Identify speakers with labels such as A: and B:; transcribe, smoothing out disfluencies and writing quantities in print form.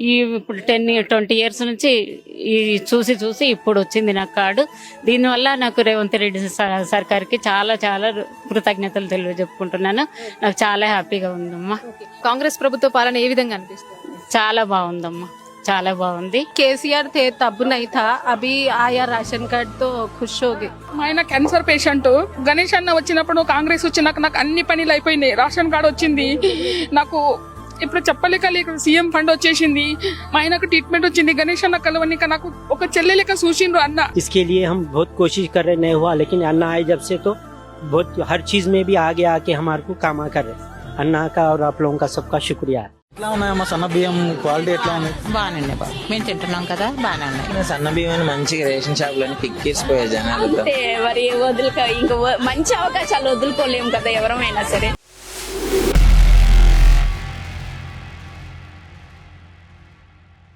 A: ఈ ఇప్పుడు 10-20 years నుంచి ఈ చూసి ఇప్పుడు వచ్చింది నాకు కార్డు. దీనివల్ల నాకు రేవంత్ రెడ్డి సర్కార్కి చాలా చాలా కృతజ్ఞతలు తెలియజెప్పుకుంటున్నాను. నాకు చాలా హ్యాపీగా ఉందమ్మా.
B: కాంగ్రెస్ ప్రభుత్వ పాలన ఏ విధంగా అనిపిస్తుంది?
A: చాలా బాగుందమ్మా, చాలా బాగుంది.
C: केसीआर थे तब नहीं था, अभी आया राशन कार्ड तो खुश हो गए.
D: మా ఆయన క్యాన్సర్ పేషెంట్. గణేష్ అన్న వచ్చినప్పుడు కాంగ్రెస్ వచ్చినాక నాకు అన్ని పనులు అయిపోయినాయి. రేషన్ కార్డు వచ్చింది నాకు. ఇప్పుడు చెప్పలేక సీఎం ఫండ్ వచ్చేసింది. మా ఆయనకు ట్రీట్మెంట్ వచ్చింది. గణేష్ అన్న కలవనిక నాకు ఒక చెల్లె లెక్క చూసిండ్రు అన్న.
E: इसके लिए हम बहुत कोशिश कर रहे, नहीं हुआ, लेकिन अन्ना आए जब से तो बहुत हर चीज में भी आगे आके हमारे को काम कर रहे. अन्ना का और आप लोगों का सबका शुक्रिया.
F: ఎట్లా ఉన్నాయమ్మా సన్న బియ్యం క్వాలిటీ ఎట్లా ఉంది?
G: బాగానే ఉన్నాయి బాబు, మేము తింటున్నాం కదా, బాగానే ఉన్నాయి.
F: సన్న బియ్యం మంచిగా రేషన్ షాపులని పిక్కేసిపోయే జనాలు.
H: మరి వదులుకో, ఇంకా మంచి అవకాశాలు వదులుకోలేము కదా ఎవరమైనా సరే.